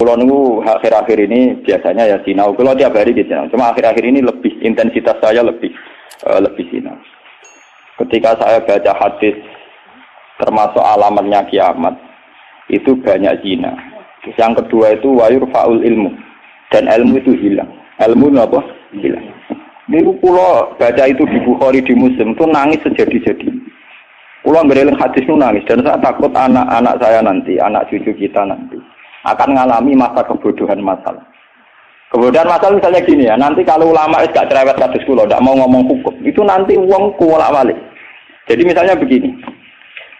Kalau nunggu akhir-akhir ini biasanya ya sinau. Kalau tiap hari di sinau. Cuma akhir-akhir ini lebih intensitas saya lebih sinau. Ketika saya baca hadis termasuk alamatnya kiamat itu banyak zina. Yang kedua itu wayur faul ilmu dan ilmu itu hilang. Ilmu apa? Hilang. Ini kalau baca itu di Bukhari di Muslim itu nangis sejadi-jadi. Kalau ngereling hadis itu nangis dan saya takut anak-anak saya nanti, anak cucu kita nanti akan mengalami masa kebodohan masalah. Kebodohan masalah misalnya gini ya, nanti kalau ulama gak cerewet kados kula, ndak mau ngomong hukum, itu nanti wong kuwolak-walik. Jadi misalnya begini,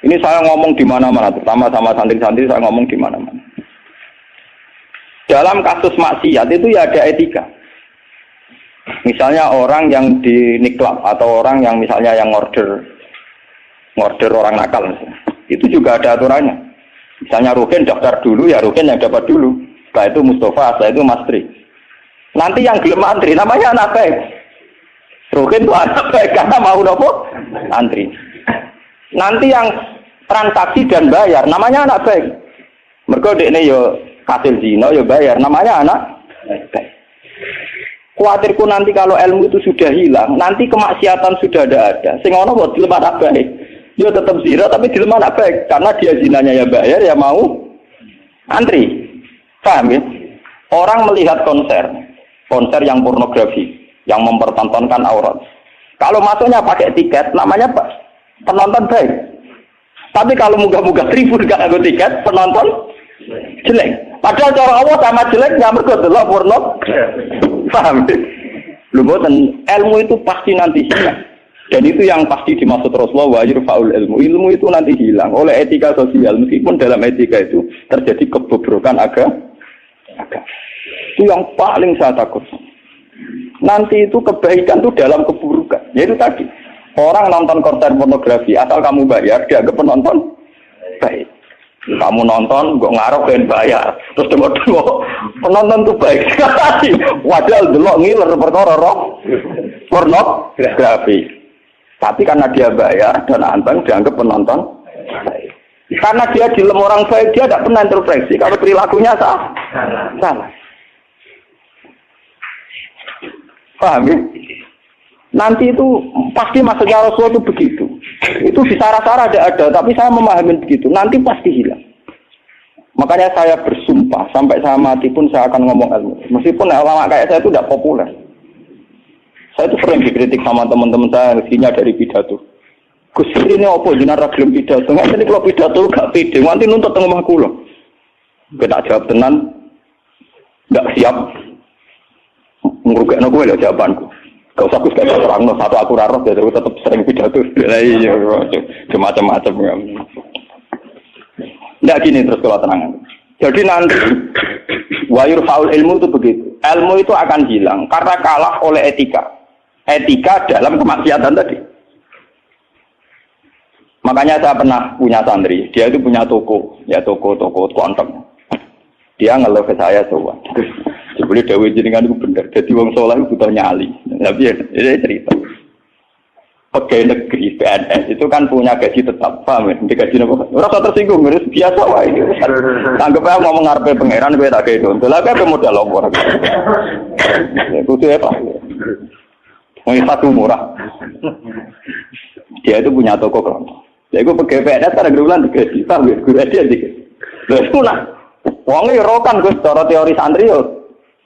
ini saya ngomong di mana-mana, terutama sama santri-santri saya ngomong di mana-mana. Dalam kasus maksiat itu ya ada etika. Misalnya orang yang di niklab atau orang yang misalnya yang order orang nakal, itu juga ada aturannya. Misalnya Rukin daftar dulu, ya Rukin yang dapat dulu. Setelah itu Mustafa, setelah itu Mas Tri. Nanti yang gelem antri, namanya anak baik. Rukin itu anak baik, karena mau nopo antri. Nanti yang transaksi dan bayar, namanya anak baik. Mergo dekne yo hasil zina, yo bayar, namanya anak baik. Kuatirku nanti kalau ilmu itu sudah hilang, nanti kemaksiatan sudah ada. Sing ono kok dilem anak baik. Dia tetap zina tapi dilem anak baik karena dia zinanya ya bayar ya mau antri. Paham ya? Orang melihat konser yang pornografi, yang mempertontonkan aurat. Kalau masuknya pakai tiket, namanya penonton baik. Tapi kalau munggah-munggah tribun gak ada tiket, penonton jelek. Padahal cara Allah sama jeleknya mergo delok porno. Paham? Lho mboten, ilmu itu pasti nanti hilang. Dan itu yang pasti dimaksud Rasulullah wajir faul ilmu. Ilmu itu nanti hilang oleh etika sosial. Meskipun dalam etika itu terjadi kebobrokan agama. Itu yang paling saya takut. Nanti itu kebaikan itu dalam keburukan. Yaitu tadi orang nonton konser pornografi asal kamu bayar dianggap penonton baik. Kamu nonton kok ngaruh dan bayar. Terus tengok penonton itu baik sekali. Wajar delok ngiler perkara pornografi. Tapi karena dia bayar dan anteng dianggap penonton baik. Karena dia dilem orang baik, dia tidak pernah intervensi kalau perilakunya salah. Paham ya? Nanti itu pasti maksudnya Rasulullah itu begitu. Itu di sarah-sarah ada, tapi saya memahami begitu. Nanti pasti hilang. Makanya saya bersumpah sampai saya mati pun saya akan ngomong ilmu. Meskipun ulama kayak saya itu tidak populer. Saya itu sering dikritik sama teman-teman saya rezekinya dari pidato. Gus ini apa jenengan ra gelem pidato? Nggak jadi kalau pidato gak pede, nanti nuntut teng omah kula. Kena jawab tenan enggak siap. Ngrugekno kowe lho jawabanku. Gak usah Gus gak terangno satu aku ra roh jadi tetep sering pidato. Lah iya macam-macam. Enggak gini terus kalau tenang. Jadi nanti wayur faul ilmu itu begitu. Ilmu itu akan hilang karena kalah oleh etika. Etika dalam kemaksiatan tadi. Makanya saya pernah punya santri, dia itu punya toko kontong. Dia ngeluh ke saya coba. Sebelum Dewi jenengan itu bener. Jadi wong soleh itu butuh nyali. Tapi ini cerita. Pegawai negeri PNS itu kan punya gaji tetap, paham ya? Gaji apa? Rasa tersinggung, harus biasa wah ini. Anggapnya ngomong ngarepe pangeran kowe tak kei donto. Lah kowe modal opo? Itu apa? Satu murah. Dia itu punya toko kelontong. Jadi gue pegawai PNS kan bulan gaji, paham ya? Gue dia dikit. Lah itu nah, wongnya rokan gue secara teori santri yo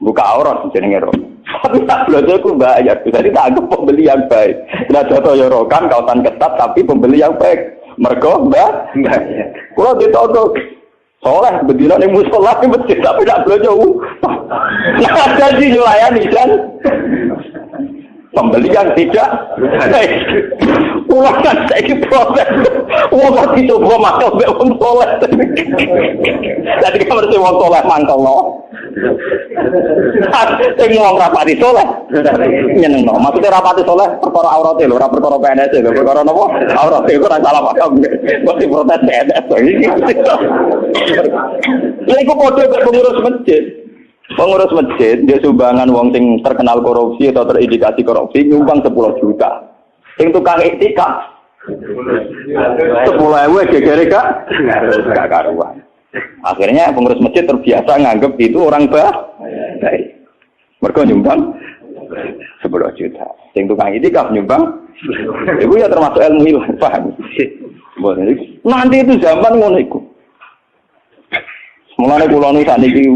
buka aurat jenenge rokan. Tapi tak belajar aku bayar, jadi tak anggap pembeli yang baik. Tidak jatuh yorokan, kautan ketat, tapi pembeli yang baik. Mergo mbak, kalau ditodok soleh, berdiri nih musola di masjid, tapi tak belajar. Nah ada sih nyulayani kan? Pembeli yang tidak baik. Pulang kan saya proses. Wong kok dicoba makal mbek wong soleh. Jadi kamar sing wong soleh mangkel no. Sing wong rapati soleh. Nyenengno. Maksudnya rapati soleh perkara aurate lho, ora perkara PNS lho, perkara napa? Aurate iku ora salah paham. Kok diprotes PNS iki. Lha iku padha karo pengurus masjid. Pengurus masjid dia sumbangan wong sing terkenal korupsi atau terindikasi korupsi nyumbang 10 juta. Sing tukang etika 10.000 gegere gak karuan. Akhirnya pengurus masjid terbiasa nganggep itu orang baik. Mereka nyumbang 10 juta. Yang tukang itikaf nyumbang, itu ya termasuk ilmu ilmu, paham? Nanti itu zaman ngono iku. Mulane kula nu saniki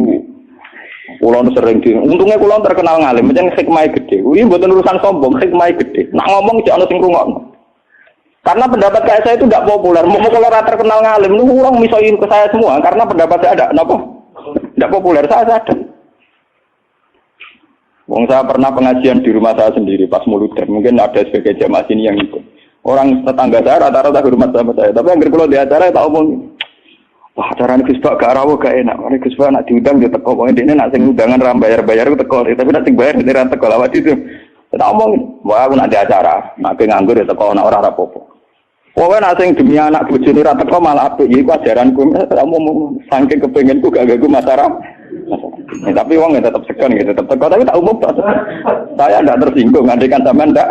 kula nu sering di. Untungnya kula terkenal ngalim, pancen hikmahe gede. Kuwi mboten urusan sombong, hikmahe gede. Nak ngomong cek ana sing ngrungokno. Karena pendapat kayak saya itu tidak populer. Mau kalau terkenal ngalim, lu orang misoin ke saya semua. Karena pendapat saya ada, kenapa? Tidak populer, saya sadar. Wong saya pernah pengajian di rumah saya sendiri pas muludan. Mungkin ada sebagai jamaah sini yang ikut. Orang tetangga saya rata-rata hormat sama saya. Tapi yang kalau di acara tak omong. Wah, acara ini Gus Pak gak rawuh gak enak. Mari Gus Pak nak diundang dia teko. Pokoknya dia nak sing undangan ram bayar-bayar itu teko. Tapi nak sing bayar dia ra teko lawat itu. Tak omong. Wah, aku nak di acara. Nak nganggur dia teko nak ora apa-apa. Pokoknya nak sing demi anak bojone ra teko malah apik. Iki ajaranku. Tak omong saking kepengenku gak ganggu masyarakat. Tapi uang ya tetap segan gitu, tetap teko. Tapi tak umum tak. Saya tidak tersinggung, andaikan sampean tidak.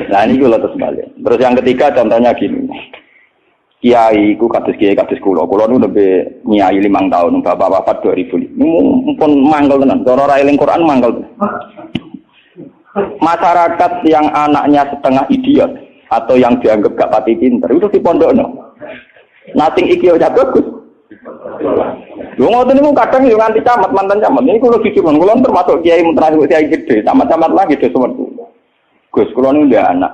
Nah ini kalau terus balik. Terus yang ketiga contohnya gini. Kiai ku kados kula nu lebih nyai 5 tahun, bapak wafat 2000. Mumpun mangkel tenan. Cara ora eling Quran mangkel. Masyarakat yang anaknya setengah idiot atau yang dianggap gak pati pinter itu di pondokno. Nating iki udah bagus. Yo ngoten niku kadang yo nganti camat mantan camat. Ini kula jujur kula termasuk kiai terakhir kiai gede, camat-camat lagi do sewentu. Gus kula niku dia anak.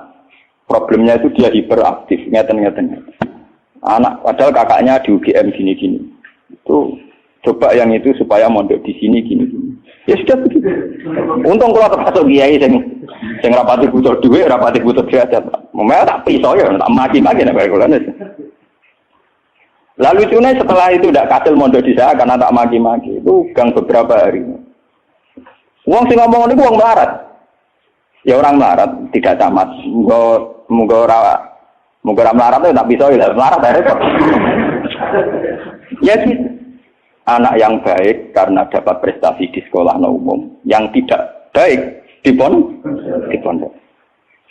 Problemnya itu dia hiperaktif, ngeten-ngeten. Anak padahal kakaknya di UGM gini-gini. Itu coba yang itu supaya mondok di sini gini-gini. Ya sudah begitu. Untung kula termasuk kiai sing rapati butuh duit, rapati butuh derajat. Memang tak pisau ya, tak maki-maki nek kula. Lalu lucunya setelah itu tidak kasil mondok di saya karena tak maki-maki itu gang beberapa hari. Uang sing ngomong ini uang melarat. Ya orang melarat tidak camat. Moga orang melarat itu tak bisa ya melarat repot. Ya sih. Anak yang baik karena dapat prestasi di sekolah umum, yang tidak baik di pondok.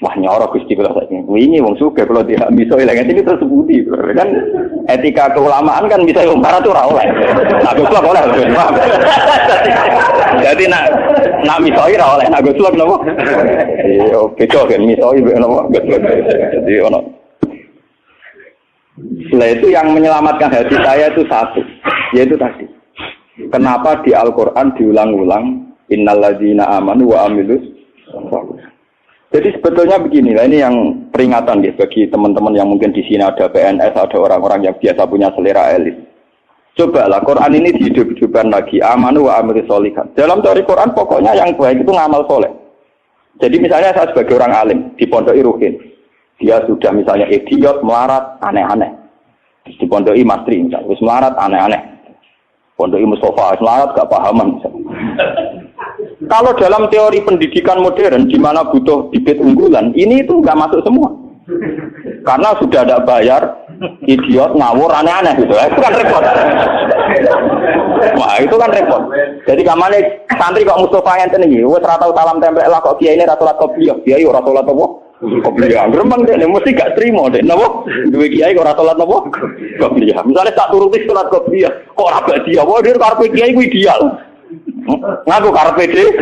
Wah nyorok Gusti kula saiki. Wingi wong sugih kula tidak bisa ilang ini terus budi. Kan etika keulamaan kan bisa umpara tuh ora oleh. Nah Gus oleh. Jadi nak misoi ora oleh. Nak Gus napa? Yo beda kan misoi napa? Jadi ono. Setelah itu yang menyelamatkan hati saya itu satu, yaitu tadi. Kenapa di Al-Qur'an diulang-ulang innalladzina amanu wa amilus sholihat. Jadi sebetulnya begini, ini yang peringatan ya bagi teman-teman yang mungkin di sini ada PNS, ada orang-orang yang biasa punya selera elit. Cobalah Quran ini dihidup-hidupkan lagi, amanu wa amilus sholihat. Dalam teori Quran pokoknya yang baik itu ngamal soleh. Jadi misalnya saya sebagai orang alim di Pondok Ruhin, dia sudah misalnya idiot, melarat, aneh-aneh. Di Pondok Mastri misalnya, terus melarat, aneh-aneh. Pondok Mustafa, melarat, gak pahaman misalnya. Kalau dalam teori pendidikan modern, di mana butuh bibit unggulan, ini itu nggak masuk semua. Karena sudah ada bayar, idiot, ngawur, aneh-aneh gitu. Itu kan repot. Wah, itu kan repot. Jadi kamane santri kok Mustafa yang tenang, wes rata salam template lah kok kiai ini ratulat kopiah, kiai ratulat apa? Kopiah. Gerembang deh, mesti gak terima deh. Napa? Dua kiai kok ratulat apa? Kopiah. Misalnya tak turuti surat kopiah, kok rapat dia? Wah, dia karpe kiai gue ideal. Ngaku karpe dhewe.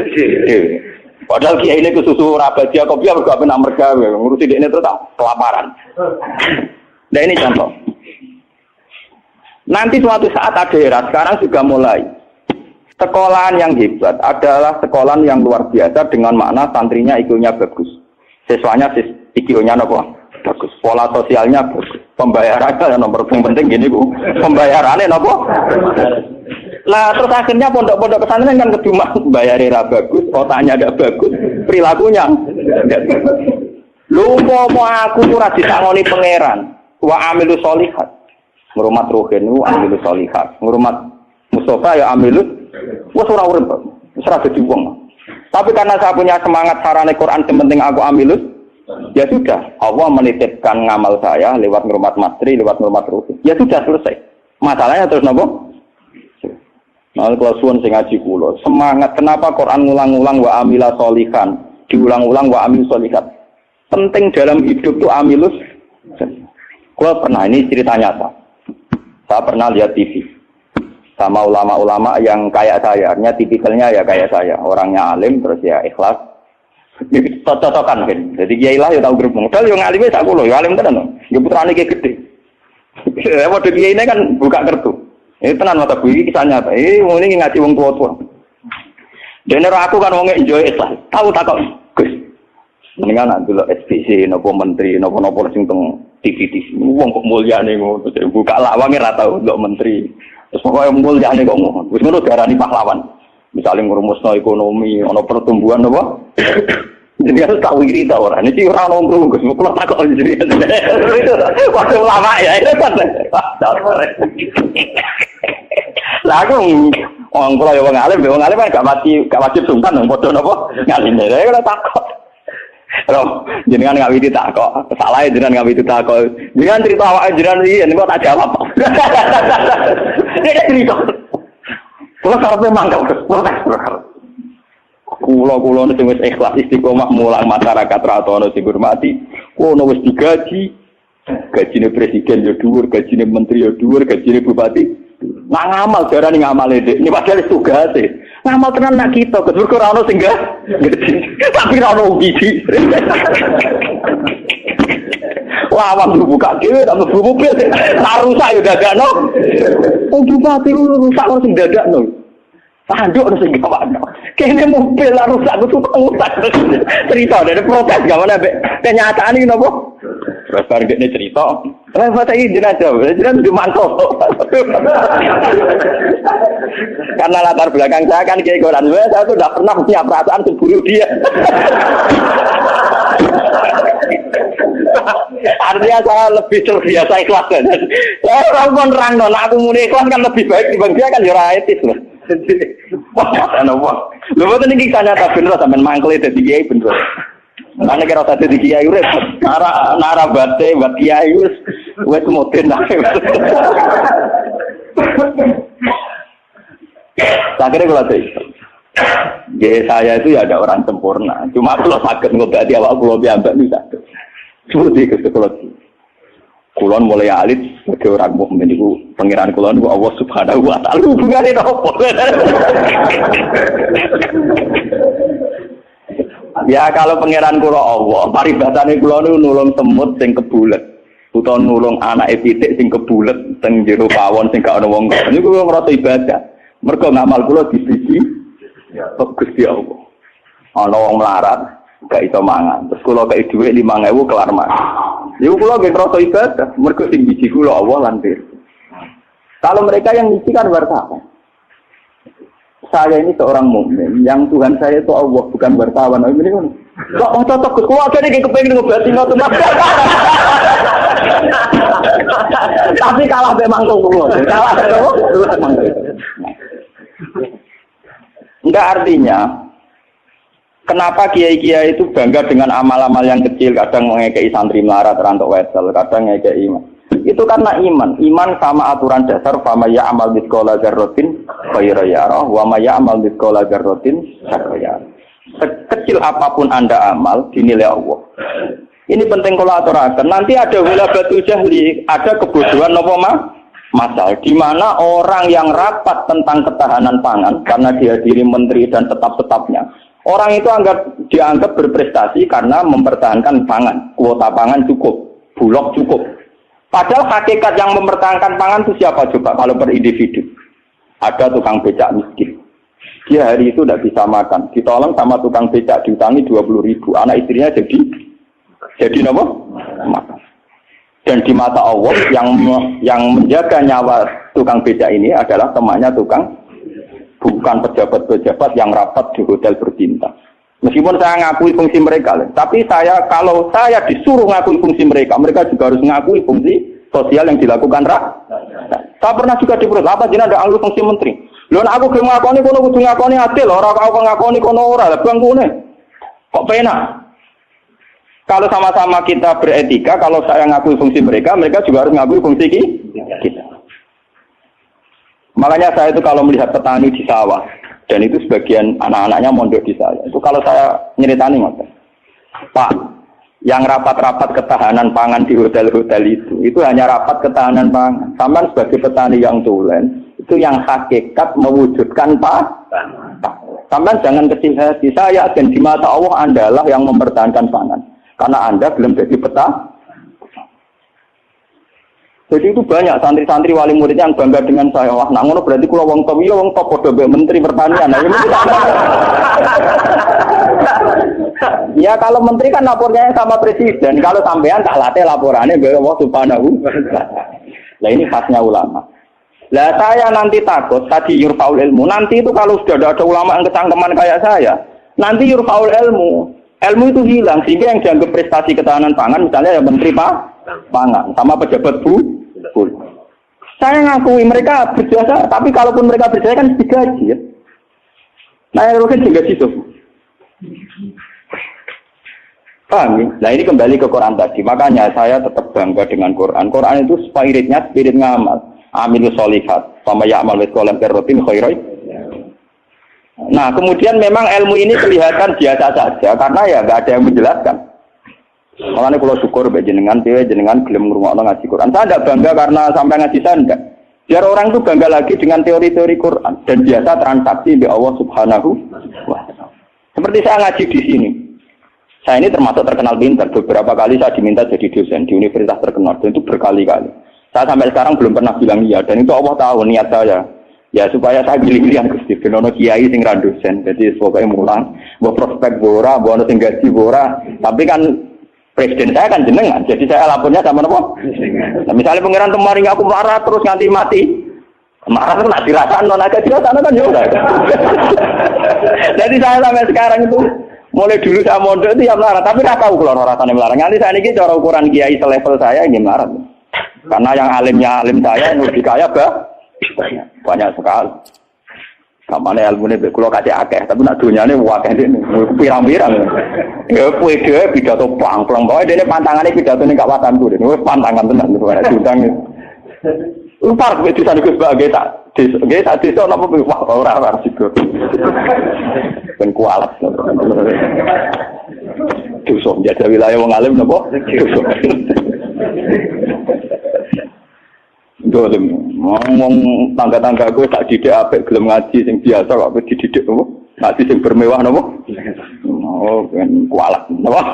Padahal kiai ini kesusu rabadia kopi apa gak pernah mergawe ngurusi dekne terus kelaparan. Nah ini contoh. Nanti suatu saat ada era sekarang juga mulai. Sekolahan yang hebat adalah sekolahan yang luar biasa dengan makna santrinya IQ-nya bagus. Siswanya IQ-nya apa? Bagus. Pola sosialnya bagus. Pembayarannya nomor penting gini Bu. Pembayarannya apa? Nah terus akhirnya pondok-pondok pesantren kan kedua bayar ra bagus, otaknya enggak bagus, perilakunya enggak bagus. Lu mau aku ora disangoni pangeran, wa amilus sholihat. Ngurmat ruhin wa amilus sholihat. Ngurmat Mustafa ya amilus wis ora urip, wis ora dadi wong. Tapi karena saya punya semangat sarane Quran yang penting aku amilus, ya sudah, Allah menitipkan ngamal saya lewat ngurmat mastri, lewat ngurmat ruhin. Ya sudah selesai. Masalahnya terus nopo? Nah, kalau suwun sing ngaji kula, semangat kenapa Quran ngulang-ulang wa amila sholihan, diulang-ulang wa amil sholihat. Penting dalam hidup itu amilus. Kula pernah ini cerita nyata. Saya pernah lihat TV sama ulama-ulama yang kayak saya, artinya tipikalnya ya kayak saya, orangnya alim terus ya ikhlas. Cocok-cocokan kan. Jadi kiai lah ya tahu grup modal yang alimnya sak kulo, ya alim tenan. Ya putrane ki gede. Waduh kiai ini kan buka kartu. Ini tenan mata bui kisahnya apa? Ini ngaji wong tua-tua. Dene aku kan wong enjoy ikhlas. Tahu tak kok, Gus. Mendingan nak delok SPC napa menteri napa-napa sing teng TV-TV. Wong kok mulyane ngono, buka lawange ra tau delok menteri. Terus pokoke mulyane kok ngono. Wis ngono diarani pahlawan. Misalnya ngurumusno ekonomi, ana pertumbuhan apa? Jadi harus tahu ini tahu orang. Ini orang nongkrong, Gus. Kalau tak kok jadi waktu lama ya itu kan. Lah aku orang kalau yang alim kan gak wajib sungkan dong. Bodoh nopo ngalim deh. Kalau takut, loh, jenengan nggak widi takut. Salah jenengan nggak widi takut. Jenengan cerita awak jenengan ini kok tak jawab. Ini cerita. Kalau karena memang kulo sing wis ikhlas istiqomah mulang masyarakat ra ono sing hormati. Kulo wis digaji. Gajine presiden yo dhuwur, gajine menteri yo dhuwur, gajine bupati. Nak ngamal darani ngamale Dik. Ini padahal tugase. Ngamal tenan nak kita, kedur ora ono sing tapi ora ono wiji. Wah, awak buka dhewe tak mlebu mobil. Tak rusak yo dadakno. Wong bupati rusak kok sing dadakno. Tanduk harus gawano. Kene mobil lah rusak ku tukang rusak. Cerita dari protes gimana be? Kenyataan ini nopo? Terus bareng dekne cerita. Lewat iki jenazah, jenazah di mantau. Karena latar belakang saya kan kayak koran, saya tuh tidak pernah punya perasaan cemburu dia. Artinya saya lebih terbiasa ikhlas kan. Orang pun rangno, aku muni ikhlas kan lebih baik dibanding dia kan ora etis loh. Ana wong. Lha boten iki kanyata bener sampean mangkel dadi kiai bener. Ana kira dadi kiai urip nara bate buat kiai wis moden ae. Akhirnya kalau saya itu ya ada orang sempurna. Cuma kalau sakit ngobati awak kulo piambak bisa. Seperti itu kalau kulon mulai alit sebagai orang mukmin itu pangeran kulon itu Allah Subhanahu wa taala hubungane opo. Ya kalau pangeran kula Allah, paribatane kula niku nulung semut sing kebulet, utawa nulung anake pitik sing kebulet teng jero pawon sing gak ana wong. Niku kula ngrasa ibadah. Mergo ngamal kula dibiji Gusti Allah. Ana wong melarat gak iso mangan. Terus kula kei dhuwit 5.000 kelar mangan. Niku kula nggih ngrasa ibadah, mergo sing biji kula Allah lan Kalau mereka yang ngisi kan wartawan. Saya ini seorang mukmin, yang Tuhan saya itu Allah, bukan wartawan. Ini kan, kok cocok ke keluarga ini kepengen ngobati ngoten. Tapi kalah memang kulo. Kalah memang. Enggak artinya, kenapa kiai-kiai itu bangga dengan amal-amal yang kecil, kadang mengekei santri melarat, rantok wesel, kadang ngekei iman. Itu karena iman sama aturan dasar fama ya'mal mithqala dzarratin khairan yarah wa ma ya'mal mithqala dzarratin syarran yarah. Sekecil apapun Anda amal dinilai Allah. Ini penting kalau aturaken. Nanti ada wilabatul jahli, ada kebodohan napa masal di mana orang yang rapat tentang ketahanan pangan karena dihadiri menteri dan tetap-tetapnya. Orang itu dianggap berprestasi karena mempertahankan pangan, kuota pangan cukup, bulog cukup. Padahal hakikat yang mempertahankan pangan itu siapa coba kalau per individu? Ada tukang becak miskin. Dia hari itu tidak bisa makan. Ditolong sama tukang becak diutangi 20.000. Anak istrinya jadi apa? Makan. Dan di mata Allah yang menjaga nyawa tukang becak ini adalah temannya tukang, bukan pejabat-pejabat yang rapat di hotel berbintang. Meskipun saya ngakui fungsi mereka, tapi kalau saya disuruh ngakui fungsi mereka juga harus ngakui fungsi sosial yang dilakukan Saya pernah juga diperut, apa jenengan ada anggur fungsi menteri. Lho aku ge ngakoni kono kudu ngakoni adil, ora aku ngakoni kono ora, lha bangkune. Kok penak? Kalau sama-sama kita beretika, kalau saya ngakui fungsi mereka juga harus ngakui fungsi kita. Makanya saya itu kalau melihat petani di sawah, dan itu sebagian anak-anaknya mondok di saya. Itu kalau saya nyeritani ngoten. Pak, Yang rapat-rapat ketahanan pangan di hotel-hotel itu hanya rapat ketahanan pangan. Sampai sebagai petani yang tulen, itu yang hakikat mewujudkan pangan. Sampai jangan kecil hati. Saya dan di mata Allah Andalah yang mempertahankan pangan. Karena Anda belum jadi petani. Jadi itu banyak santri-santri wali murid yang bangga dengan saya. Wah, nak ngono berarti kula wong top, iya wong top padha mbek menteri pertanian. Ya kalau menteri kan lapornya sama presiden. Kalau sampean tak latih laporannya mbek Allah Subhanahu. Lah ini khasnya ulama. Lah saya nanti takut tadi yurfaul ilmu. Nanti itu kalau sudah ada ulama yang kecangkeman kayak saya, nanti yurfaul ilmu. Ilmu itu hilang sehingga yang dianggap prestasi ketahanan pangan misalnya ya menteri pangan sama pejabat bu. Saya ngakui mereka berjasa, tapi kalaupun mereka berjasa kan digaji ya. Nah, itu kan digaji tuh. Paham ya? Nah ini kembali ke Quran tadi. Makanya saya tetap bangga dengan Quran. Quran itu spiritnya spirit ngamal. Amilus solihat. Sama ya'mal wetkolam kerotin khairai. Nah kemudian memang ilmu ini kelihatan biasa saja. Karena ya nggak ada yang menjelaskan. Makanya kalau syukur jenengan gelem ngrungokno ngaji Quran. Saya tidak bangga karena sampai ngaji saya enggak. Biar orang itu bangga lagi dengan teori-teori Quran dan biasa transaksi di Allah Subhanahu wa taala. Seperti saya ngaji di sini. Saya ini termasuk terkenal pintar. Beberapa kali saya diminta jadi dosen di universitas terkenal dan itu berkali-kali. Saya sampai sekarang belum pernah bilang iya dan itu Allah tahu niat saya. Ya supaya saya pilih-pilihan Gusti ben ono kiai sing ra dosen. Jadi pokoke mulang, mbok prospek ora, mbok ono sing gaji ora. Tapi kan presiden saya kan jenengan, jadi saya lapornya sama nopo. Nah, misalnya pengiran kemarin aku marah terus nganti mati, marah terus nak dirasakan non agak dirasakan kan juga. Jadi saya sampai sekarang itu mulai dulu saya mondok itu ya marah, tapi nggak tahu kalau rasanya marah. Nanti saya ini cara ukuran kiai selevel saya ini marah, karena yang alim saya yang lebih kaya banyak sekali. Kamane ilmune mek kula kasih akeh, tapi nak dunyane akeh dene pirang-pirang. Ya kowe dhewe pidato plang-plang, pokoke dene pantangane pidatone gak watanku dene. Wis pantangan tenan ora diundang. Upar kowe disane Gus Bak nggih tak desa napa wah ora sigo. Ben kualat. Dosa jaga wilayah wong alim napa? Dosa. Dolem, ngomong tangga-tangga gue tak didik apik gelem ngaji sing biasa kok dididik apa? Ngaji sing bermewah napa? Oh, kan kualat napa?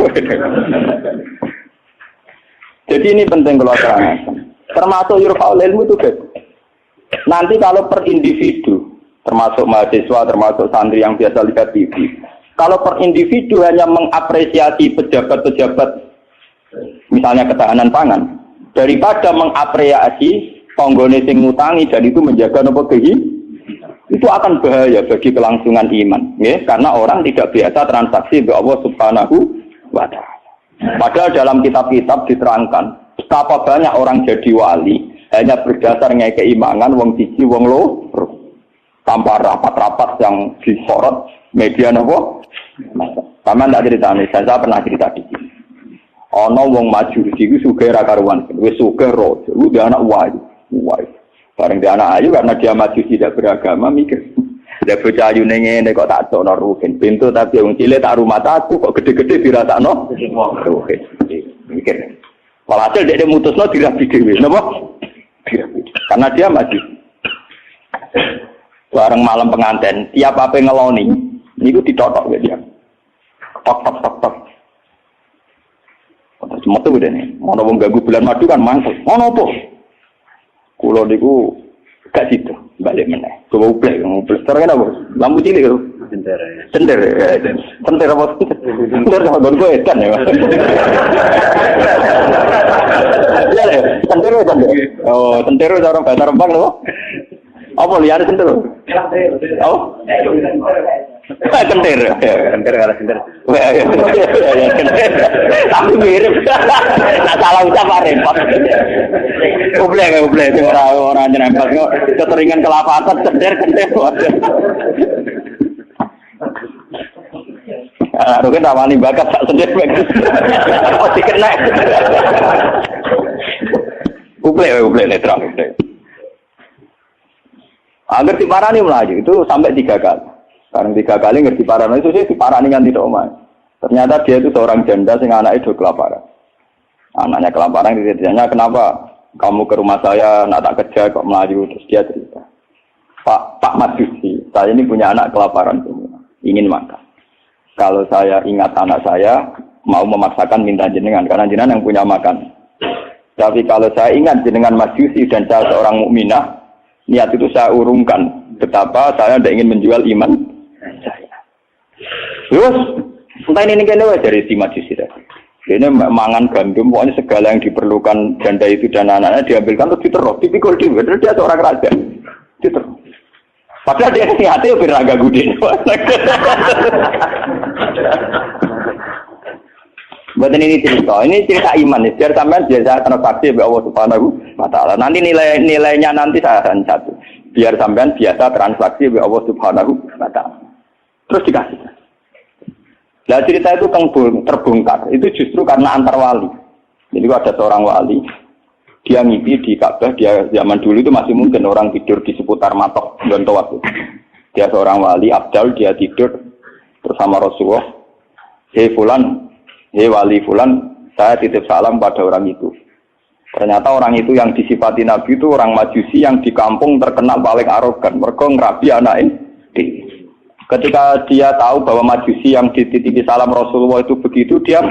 Jadi ini penting kalau terangkan. Termasuk yurfaul ilmu itu guys. Nanti kalau per individu, termasuk mahasiswa, termasuk santri yang biasa lihat TV. Kalau per individu hanya mengapresiasi pejabat-pejabat misalnya ketahanan pangan daripada mengapresiasi tonggone sing ngutangi dan itu menjaga nopo itu akan bahaya bagi kelangsungan iman ya karena orang tidak biasa transaksi dengan Allah Subhanahu wa taala. Padahal dalam kitab-kitab diterangkan betapa banyak orang jadi wali hanya berdasar ngeke keimanan wong siji wong loro tanpa rapat-rapat yang disorot media nopo. Sama ndak ceritane saya pernah cerita di sini. Ana wong Majusi iku sugih ra karuan wis sugih raja udah anak wayu. Wah, bareng dia anak ayu karena dia maju tidak beragama mikir. Dia bocah ayu ngene kok tak tokno rugen pintu tapi wong cilik tak rumah aku kok gede-gede dirasakno. Rugen. Mikir. Walhasil dia mutusno dirabi dhewe, napa? Dirabi. Karena dia maju. Bareng malam pengantin, tiap apa ngeloni niku ditotok dia. Tok. Cuma tuh bedane. Ono wong ganggu bulan madu kan mangkel. Ono apa? Kulo niku gak situ, balik meneh. Coba uplek. Terus apa? Lampu cilik lho. Cender apa? Cender sama don gue edan ya. Ya, cender. Oh, cender cara bahasa Rembang lho. Apa liane cender? Oh. Cender kalau cender. Tapi mirip. Tak salah ucap repot. Ublek orang nyerempet kok keteringan kelapatan cender. Aku kan rawani bakat tak cender. Pasti kena. Ublek netral. Agar diparani melaju itu sampai 3 kali. Sekarang 3 kali ngerti parani itu sih diparani kan tidak omah. Ternyata dia itu seorang janda sing anaknya do kelaparan. Anaknya kelaparan ditanya, kenapa kamu ke rumah saya nak tak kerja kok melayu? Terus dia cerita, Pak Majusi, saya ini punya anak kelaparan semua, ingin makan. Kalau saya ingat anak saya, mau memaksakan minta jenengan, karena jenengan yang punya makan. Tapi kalau saya ingat jenengan Majusi dan saya seorang mukminah, niat itu saya urungkan. Betapa saya tidak ingin menjual iman saya. Terus, entah ini kena dari si Majusi tadi. Ini mangan gandum, pokoknya segala yang diperlukan janda itu dan anaknya diambilkan terus diterus, dipikul dia. Terus dia seorang raja, diterus. Padahal dia niatnya beraga gudin. Buatan ini cerita iman nih. Biar sampean biasa transaksi oleh Allah Subhanahu wa Ta'ala. Nanti nilainya nanti saya akan satu. Biar sampean biasa transaksi oleh Allah Subhanahu wa Ta'ala. Terus dikasih. Nah cerita itu terbongkar. Itu justru karena antar wali. Jadi ada seorang wali. Dia ngipi di Ka'bah. Dia zaman dulu itu masih mungkin orang tidur di seputar matok dan tawaf. Dia seorang wali abdal. Dia tidur bersama Rasulullah. Hei fulan. Hei wali fulan, saya titip salam pada orang itu. Ternyata orang itu yang disifati Nabi itu orang Majusi yang di kampung terkenal paling arogan. Mereka ngerabi anaknya. Ketika dia tahu bahwa Majusi yang dititipi salam Rasulullah itu begitu, dia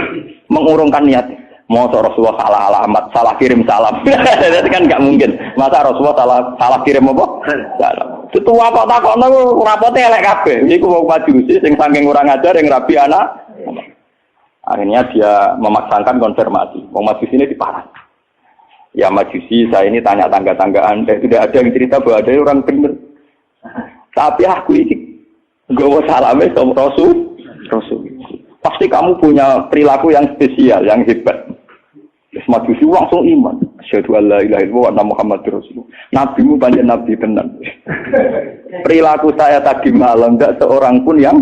mengurungkan niat. Mau Rasulullah salah alamat, salah kirim salam. Itu kan nggak mungkin. Masa Rasulullah salah kirim apa? Salam. Itu apa takokno rapotnya elek kabeh. Iku wong Majusi sing saking kurang ajar yang ngerabi anak. Akhirnya dia memaksakan konfirmasi. Mau Majusi ini diparah. Ya Majusi, saya ini tanya tangga-tangga Anda. Tidak ada yang cerita bahwa ada orang benar. Tapi aku ini gue salamnya sama Rasul. Pasti kamu punya perilaku yang spesial, yang hebat. Majusi langsung iman. Asyhadu an la ilaha illallah wa anna Muhammadur Rasulullah. Nabimu banyak nabi benar. Perilaku saya tadi malam tidak seorang pun yang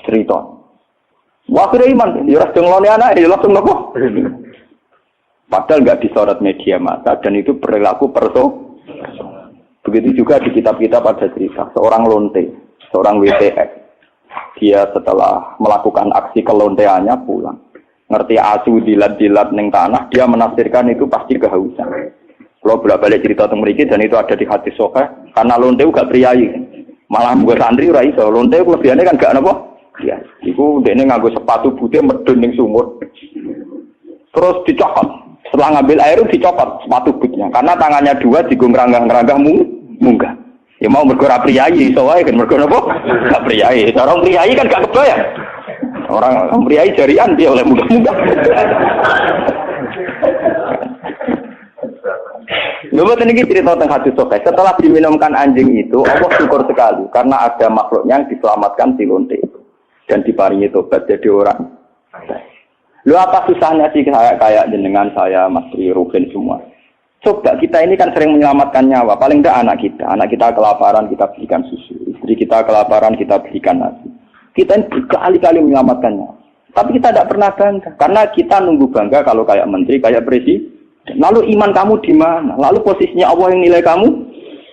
cerita. Waktu iman, dia langsung ngeloni anak, dia langsung nopo. Padahal nggak disorot media massa dan itu perilaku perso. Begitu juga di kitab-kitab ada cerita seorang lonte, seorang WTX. Dia setelah melakukan aksi kelonteannya pulang. Ngerti asu dilat-dilat ning tanah, dia menafsirkan itu pasti kehausan. Kalau bolak-balik cerita tentang mereka dan itu ada di hadis sahih, karena lonte gak priayi. Malah mbok santri ora iso, lonte kelebihannya kan gak napa. Ya, iku dene nganggo sepatu putih medun ning sumur. Terus dicokot. Setelah ngambil air dicokot sepatu bootnya karena tangannya dua digo ngeranggah-ngeranggah munggah. Ya mau mergo ora priyayi iso wae kan mergo napa? Gak priyayi. Orang priyayi kan gak kebayang. Orang priyayi jarian dia oleh munggah-munggah. Lalu ini cerita tentang hadis sahih. Setelah diminumkan anjing itu, Allah syukur sekali karena ada makhluknya yang diselamatkan si lonte itu. Dan diparingi tobat jadi orang. Lu apa susahnya sih kayak jenengan saya, Mas Tri, Ruben semua. Coba kita ini kan sering menyelamatkan nyawa. Paling tidak anak kita kelaparan kita berikan susu. Istri kita kelaparan kita berikan nasi. Kita ini berkali-kali menyelamatkan nyawa. Tapi kita tidak pernah bangga. Karena kita nunggu bangga kalau kayak menteri, kayak presiden. Lalu iman kamu di mana? Lalu posisinya Allah yang nilai kamu?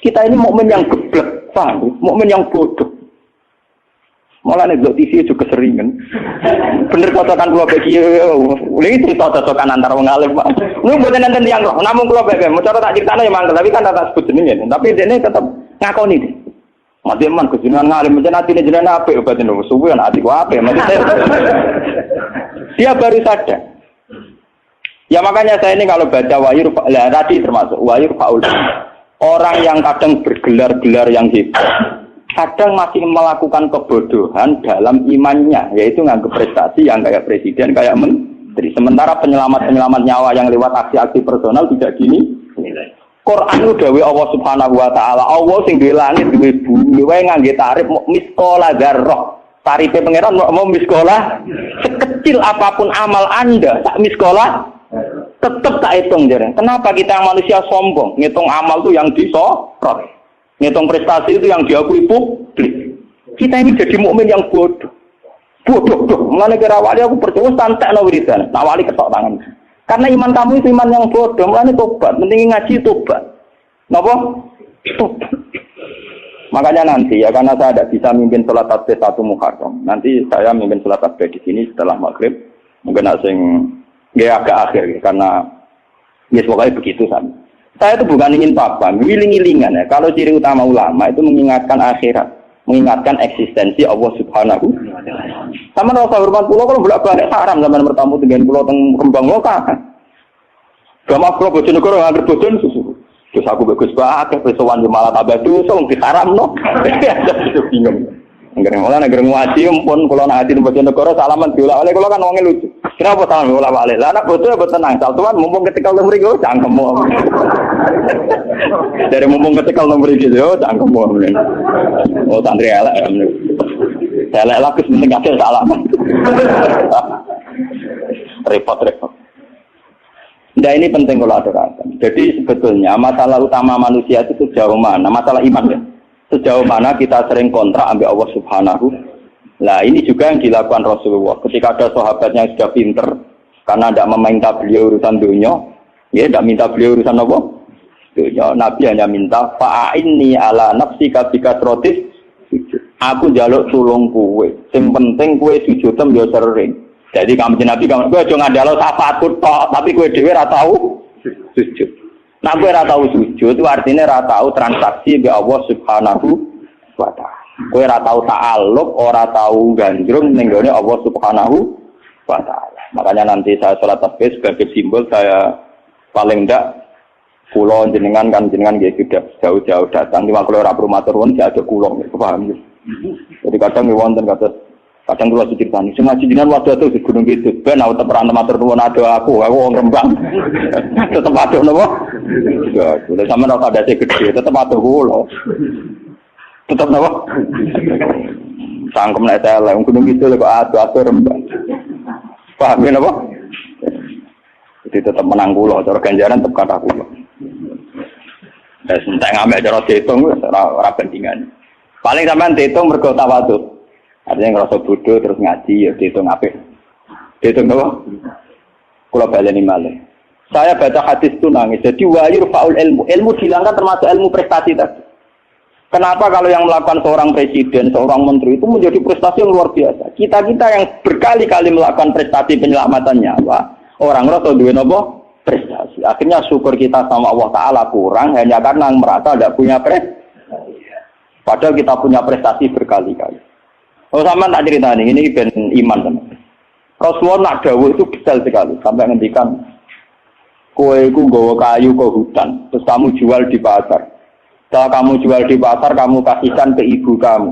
Kita ini mukmin yang geblek, paham? Mukmin yang bodoh. Malah nek TV juga keseringan. Bener cocokan kula bagi ini cerita cocokan antar wong alim. Niku mboten enten tiyang kok. Namung kula bagi mau cara tak critakno ya mangkel, tapi kan tak sebut jenenge. Tapi dene tetep ngakoni. Mati man kejenengan ngalim mencen atine jenengan apik obat niku. Suwe ana atiku apik maksudnya. Dia baru sadar. Ya makanya saya ini kalau baca wahyu tadi termasuk wahyu faul. Orang yang kadang bergelar-gelar yang hebat. Kadang masih melakukan kebodohan dalam imannya, yaitu nganggap prestasi yang kayak presiden, kayak menteri. Sementara penyelamat-penyelamat nyawa yang lewat aksi-aksi personal tidak gini. Quran itu dawuh Allah Subhanahu wa Ta'ala. Allah sing duwe langit, duwe bumi, wae ngangge tarif miskola dzarrah. Tarife pangeran mau miskola sekecil apapun amal Anda, sak miskola tetap tak hitung jare. Kenapa kita manusia sombong? Ngitung amal tuh yang disorot. Ngitung prestasi itu yang diakui publik. Kita ini jadi mukmin yang bodoh. Bodoh. Mulane kira wali aku percaya santekno wiridan. Tak wali ketok tangan. Karena iman kamu itu iman yang bodoh. Mulane tobat, penting ngaji tobat. Napa? Tobat. Makanya nanti ya karena saya tidak bisa mimpin sholat tasbih 1 Muharram. Nanti saya mimpin sholat tasbih di sini setelah maghrib. Mungkin agak akhir ya, karena ya pokoknya begitu sama. Saya itu bukan ingin apa, ngiling-ngilingan ya. Kalau ciri utama ulama itu mengingatkan akhirat, mengingatkan eksistensi Allah Subhanahu. Sama rasa hormat pulau kalau bolak-balik haram zaman bertamu dengan pulau teng Rembang lokal. Gama pulau Bojonegoro nggak bojon susu. Terus aku bagus banget, pesowan malah tambah dosa, ditaram no. Itu bingung. Nggak mulai negeri ngaji, pun kalau ngaji di Bojonegoro salaman diulah oleh kalau kan orangnya lucu. Kenapa salaman diulah balik? Lah anak bocah tenang, saltuan mumpung ketika lu merigo, cangkem. Dari mumpung ketika lu merigo, cangkem. Oh santri elek, elek lah kesenting kasih salaman. Repot. Nah ini penting kalau aturakan. Jadi sebetulnya masalah utama manusia itu sejauh mana, masalah iman ya. Sejauh mana kita sering kontrak ambil Allah Subhanahu. Nah ini juga yang dilakukan Rasulullah. Ketika ada sahabatnya yang sudah pinter, karena tidak meminta beliau urusan dunia, ya tidak minta beliau urusan apa? Dunia. Nabi hanya minta fa'inni ala nafsika bikasrotis. Aku jaluk tulung kue. Yang penting kue sujudem yo sering. Jadi kamu Nabi kamu gue jangan ngandalo syafaatku tok, tapi gue dhewe ora tau sujud. Nah gue ora tau sujud itu artinya ora tau transaksi be Allah Subhanahu wa taala. Gue ora tau ta'alluq, ora tau gandrung ning gone Allah Subhanahu wa taala. Makanya nanti saya salat tasbih sebagai simbol saya paling ndak kula jenengan kan jenengan nggih sudah jauh-jauh datang. Cuma kalau ora matur nuwun ya ada kula, paham ya. Jadi kadang wonten kata kadang kula ceritani, sing ngaji jenengan waktu itu di Gunung Kidul, ben aku teperan matur nuwun ada aku wong Rembang. Tetep adoh napa? Ya, sudah sampean ora kadase gede, tetep adoh kula. Tetep napa? Sangkem nek tele wong Gunung Kidul kok adoh Rembang. Paham ya napa? Jadi tetep menang kula, cara ganjaran tetep kata kula. Wes entek ngambek cara diitung ora bandingan. Paling sampean diitung mergo tawadhu. Artinya ngerasa bodoh terus ngaji ya dihitung apik. Dihitung apa? Kula baleni malih. Saya baca hadis itu nangis. Jadi wayur faul ilmu. Ilmu dihilangkan termasuk ilmu prestasi tadi. Kenapa kalau yang melakukan seorang presiden, seorang menteri itu menjadi prestasi yang luar biasa. Kita-kita yang berkali-kali melakukan prestasi penyelamatan nyawa, orang ngerasa duwe napa? Prestasi. Akhirnya syukur kita sama Allah Ta'ala kurang hanya karena merasa tidak punya prestasi. Padahal kita punya prestasi berkali-kali. Oh sama tak cerita ini ben iman teman. Rasulullah nak dawuh itu detail sekali sampai ngendikan kowe iku nggawa kayu ke hutan terus kamu jual di pasar. Setelah kamu jual di pasar kamu kasihkan ke ibu kamu,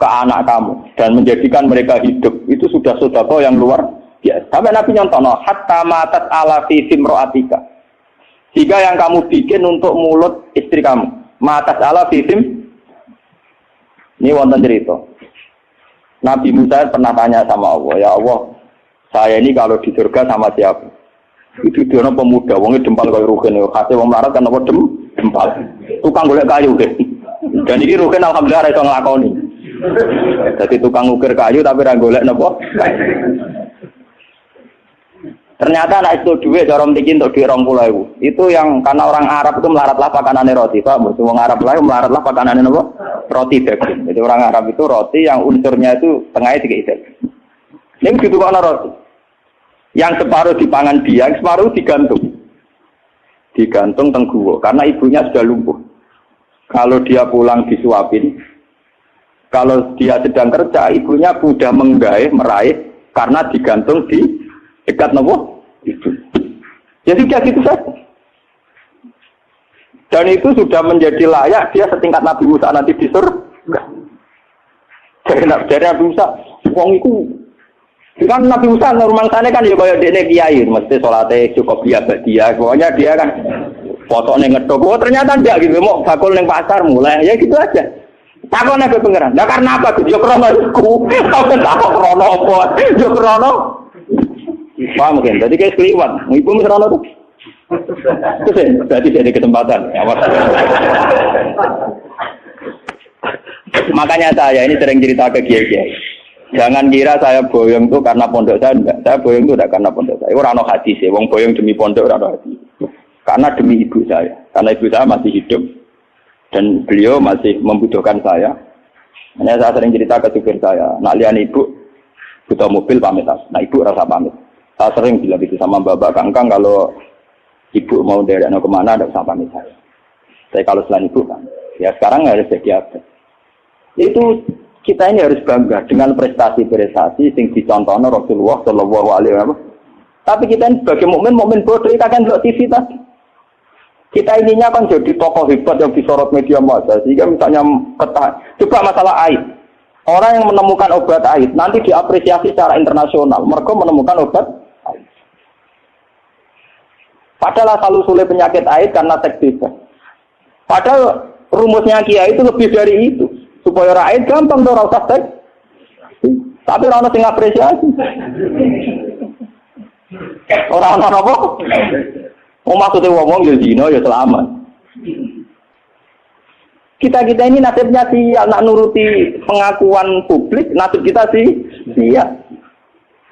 ke anak kamu dan menjadikan mereka hidup. Itu sudah sedekah yang luar biasa. Sampai Nabi nyontono hatta matat ala fi simroatika. Jika yang kamu bikin untuk mulut istri kamu, matat ala fi sim. Ini wonten cerita. Nabi Musa pernah tanya sama Allah, ya Allah, saya ini kalau di surga sama siapa? Itu dia pemuda, wongnya dempal kaya Ruhin, khasnya wong melarat kan apa dempal. Tukang golek kayu deh. Dan ini Ruhin alhamdulillah iso nglakoni. Jadi tukang ukir kayu tapi ra golek napa? Ternyata anak itu duit cara mriki untuk duit 20.000. Itu yang karena orang Arab itu melaratlah pakanane roti, Pak. Wong Arab lain melaratlah pakanane napa? Roti daging. Jadi orang Arab itu roti yang unsurnya itu tengahnya tiga daging. Ini gitu kok roti. Yang separuh dipangan dia, yang separuh digantung. Digantung tengguwo karena ibunya sudah lumpuh. Kalau dia pulang disuapin. Kalau dia sedang kerja, ibunya mudah meraih karena digantung di dekat napa? Itu. Jadi kayak gitu saja. Dan itu sudah menjadi layak dia setingkat Nabi Musa nanti di surga. Dari Nabi Musa, wong iku kan Nabi Musa rumah sana kan ya kaya dene kiai, mesti salate cukup dia. Pokoknya dia kan fotone ngedok. Oh ternyata ndak gitu, mau bakul ning pasar mulai ya gitu aja. Takone ke pangeran. Lah karena apa? Yo krono iku. Tau kan krono apa? Yo krono. Paham kan? Jadi kayak keliwat. Ibu mesti krono tuh. Terus berarti jadi kesempatan. Makanya saya ini sering cerita ke kiai-kiai. Jangan kira saya boyong itu karena pondok saya enggak. Saya boyong itu tidak karena pondok saya. Ora ono hadis e, wong boyong demi pondok ora ono hadis. Karena demi ibu saya. Karena ibu saya masih hidup. Dan beliau masih membutuhkan saya. Hanya saya sering cerita ke supir saya, nak lihat ibu butuh mobil pamit. Nah ibu rasa pamit. Saya sering bilang gitu sama bapak Kangkang kalau ibu mau derek kemana ada usah pamit saya. Saya kalau selain ibu kan, ya sekarang harus jadi apa? Itu kita ini harus bangga dengan prestasi-prestasi yang dicontohkan Rasulullah Shallallahu Alaihi Wasallam. Tapi kita ini sebagai mukmin bodoh kita kan lihat TV tadi. Kita ininya kan jadi tokoh hebat yang disorot media massa. Sehingga misalnya coba masalah aid. Orang yang menemukan obat aid nanti diapresiasi secara internasional. Mereka menemukan obat aid. Padahal asal-usulnya penyakit aid karena seks bebas. Padahal rumusnya Kiai itu lebih dari itu. Supaya aid gampang tuh rasa seks. Tapi orang yang apresiasi. Orang-orang apa? Maksudnya ngomong ya zina ya selamat. Kita ini nasibnya sih nak nuruti pengakuan publik, nasib kita sih iya.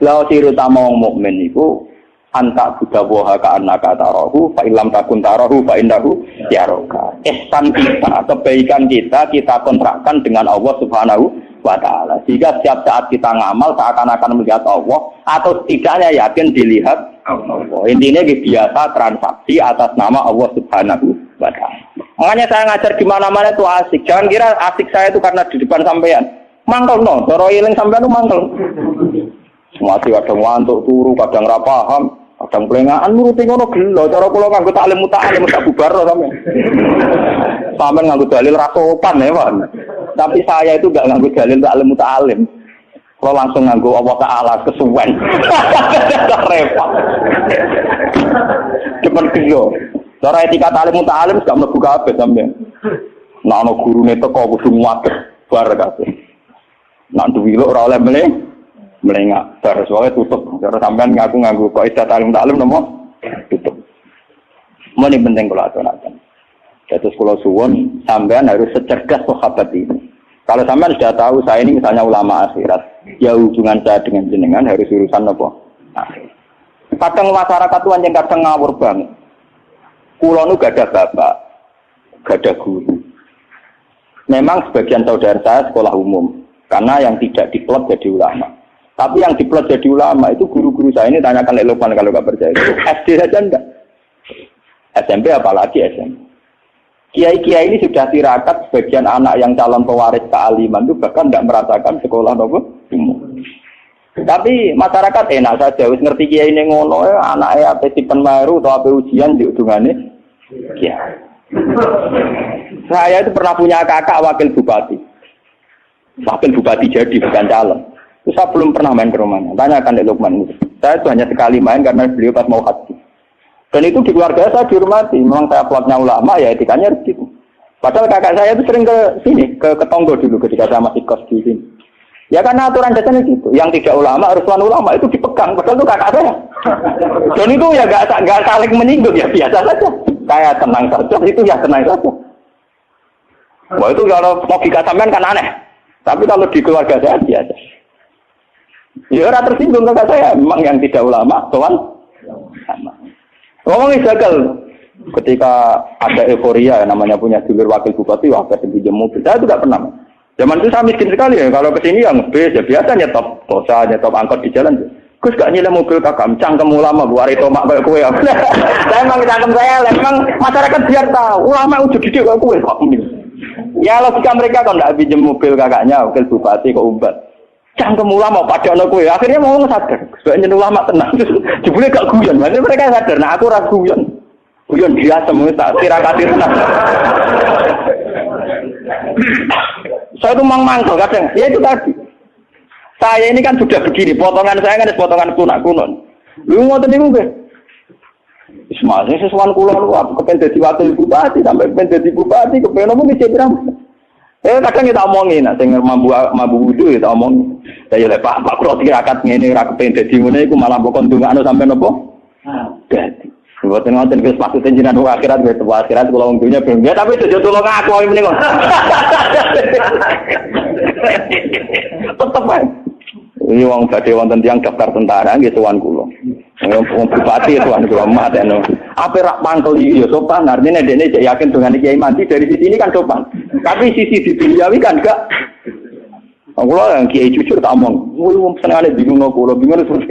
Lalu ciri utama orang mukmin itu anta budawaha ka annaka tarahu fa illam takun tarahu fa innahu yaraka. Ihsan kita, kebaikan kita kontrakkan dengan Allah Subhanahu wa taala. Sehingga setiap saat kita ngamal seakan-akan melihat Allah atau setidaknya yakin dilihat Allah. Intinya biasa transaksi atas nama Allah Subhanahu wa taala. Makanya saya ngajar di mana-mana itu asik. Jangan kira asik saya itu karena di depan sampean. Mangkel no, cara eling sampean itu mangkel. Masih kadang ngantuk turu, kadang ra paham, kadang pelengahan nuruti ngono gelo. Cara kula nganggo taklim muta'alim tak bubar sampean. Sampean nganggo dalil ra sopan ya, Pak. Tapi saya itu enggak nganggo dalil taklim muta'alim. Kalau langsung nganggo Allah Ta'ala kesuwen. Repot. Cepat kerja. Cara etika talim muta'alim gak mlebu kabeh sampean. Nek ana gurune teko kudu nguwater bar kabeh. Nek duwiluk ora oleh melengak bar soalnya tutup. Cara sampean ngaku nganggo kaidah talim muta'alim nopo tutup. Mene penting kula aturaken. Terus kula suwun sampean harus secerdas sahabat ini. Kalau sampean sudah tahu saya ini misalnya ulama akhirat, ya hubungan saya dengan jenengan harus urusan apa? Akhir. Kadang masyarakat tuan yang kadang ngawur banget. Kulo nu gak ada bapak, gak ada guru. Memang sebagian saudara saya sekolah umum, karena yang tidak diplot jadi ulama. Tapi yang diplot jadi ulama itu guru-guru saya ini tanyakan Lukman kalau gak percaya. SD saja enggak. SMP apalagi SMP. Kiai-kiai ini sudah tirakat sebagian anak yang calon pewaris kealiman itu bahkan tidak merasakan sekolah umum. Tapi masyarakat enak saja, wis ngerti kiai ini ngono, anaknya apa tipen baru atau apa ujian di ujungannya. Ya. Saya itu pernah punya kakak wakil bupati. Wakil bupati jadi bukan calon. Itu saya belum pernah main ke rumahnya. Tanyakan Dek Lukman itu. Saya itu hanya sekali main karena beliau pas mau haji. Dan itu di keluarga saya dihormati. Memang saya plotnya ulama, ya etikanya harus gitu. Padahal kakak saya itu sering ke sini, ke Tonggo dulu ketika saya masih kos di sini. Ya karena aturan dasarnya gitu. Yang tidak ulama, harus ulama itu dipegang. Padahal itu kakak saya. Dan itu ya nggak saling menyinggung, ya biasa saja. Saya tenang saja, itu ya tenang saja. Wah itu kalau logika sampean kan aneh. Tapi kalau di keluarga saya biasa. Ya orang tersinggung kakak saya. Memang yang tidak ulama, tuan. Ngomongin gagal. Ketika ada euforia namanya punya dulur wakil bupati, wah pinjam mobil. Saya itu tidak pernah. Zaman itu saya miskin sekali ya. Kalau kesini yang bis ya biasa nyetop kosa, nyetop angkot di jalan. Gus gak nyilem mobil kakak, cangkem ulama buat itu mak kayak kue. Saya emang cangkem saya, memang masyarakat biar tahu ulama udah gede kayak kue kok ini. Ya logika mereka kalau tidak pinjam mobil kakaknya wakil bupati ke Umbat. Cangkem ulama pada anak kue. Akhirnya mau sadar. Sebenarnya ulama tenang. Jebule gak guyon. Maksudnya mereka sadar. Nah aku ragu guyon. Guyon dia semua tak tirakati tenang. Saya itu mangkel kadang. Ya itu tadi. Saya ini kan sudah begini. Potongan saya kan potongan kuno-kuno. Lu ngoten niku nggih. Ismail sesuatu kula lu kepen dadi wakil bupati sampai kepen dadi bupati kepen opo mesti pirang. Kadang kita omongin, sing mambu wudu kita omongin. Ya lek Pak kula tirakat ngene ora kepen dadi ngene iku malah mbok ndongakno sampe napa? Dadi. Mboten ngoten wis maksud jenengan akhirat wis akhirat kula wong dunya ben ya tapi aja tulung aku meneh kok. Tetep ae. Ini wong badhe wonten tiyang daftar tentara nggih sowan kula. Wong bupati tuan kula mateno. Apa rak pangkel iki ya sopan, artinya dene cek yakin dengan kiai mati dari sisi ini kan sopan. Tapi sisi di duniawi kan enggak. Kula yang kiai jujur tak omong, wong senengane bingung kula, bingung terus.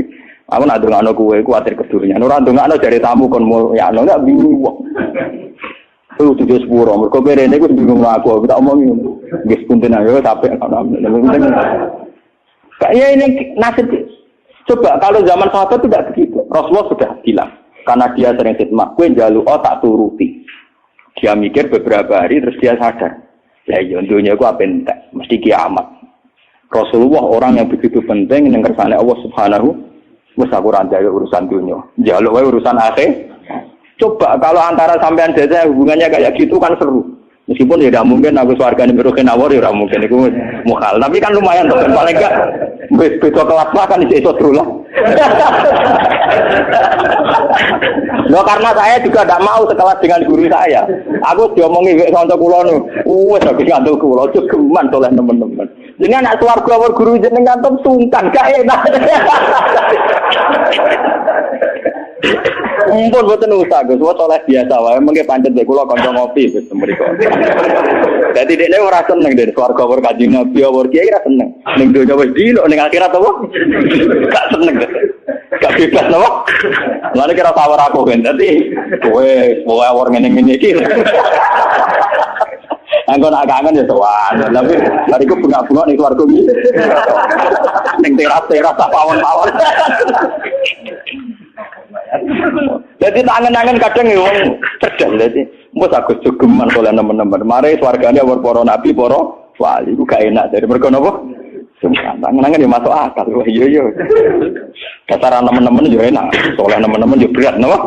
Aku nak ndongakno kowe kuwatir kedurian. Ora ndongakno dari tamu kon ya enggak bingung kok. Tuh tugas sepuro, mereka berene gue bingung aku tak omongin, guys punten ayo capek kan. Kayaknya ini nasib. Coba kalau zaman sahabat tidak begitu. Rasulullah sudah bilang, karena dia sering khidmat, gue jaluk tak turuti. Dia mikir beberapa hari terus dia sadar. Ya dunia gue apa entek, mesti kiamat. Rasulullah orang yang begitu penting yang kersane Allah Subhanahu wis aku rantai urusan dunia. Jaluk wae urusan akhir. Coba kalau antara sampean jajah hubungannya kayak gitu kan seru. Meskipun ya tidak mungkin aku swargane beroke nawar ya ora mungkin iku mukhal. Tapi kan lumayan to paling enggak beda kelas lah kan iso terus lah. Loh karena saya juga tidak mau sekelas dengan guru saya. Aku diomongi wek kanca kula nu. Wes aku kanca kula jogeman oleh teman-teman. Dengan anak swarga war guru jenengan tem sungkan gak enak. Mumpun boten usah Gus, wong oleh biasa wae mengke pancet dek kula kanca ngopi wis mriko. Dadi dekne ora seneng den swarga war kanjeng Nabi war kiai ora seneng. Ning donya wis dilok ning akhirat apa? Gak seneng. Gak bebas napa? Lha kira sawar aku kan. Dadi kowe war ngene-ngene iki. Anggon kangen ya sowan. Tapi bariku bunga-bunga ning swarga iki. Ning teras-teras pawon-pawon. Jadi tangan-tangan kadang wong cerdas dadi. Mbok aku jogeman oleh teman-teman. Mare swargane para nabi, para wali ku gak enak dari mergo napa? Tangan-tangan ya masuk akal. Wah iya. Dasar teman-teman yo enak, oleh teman-teman yo berat napa?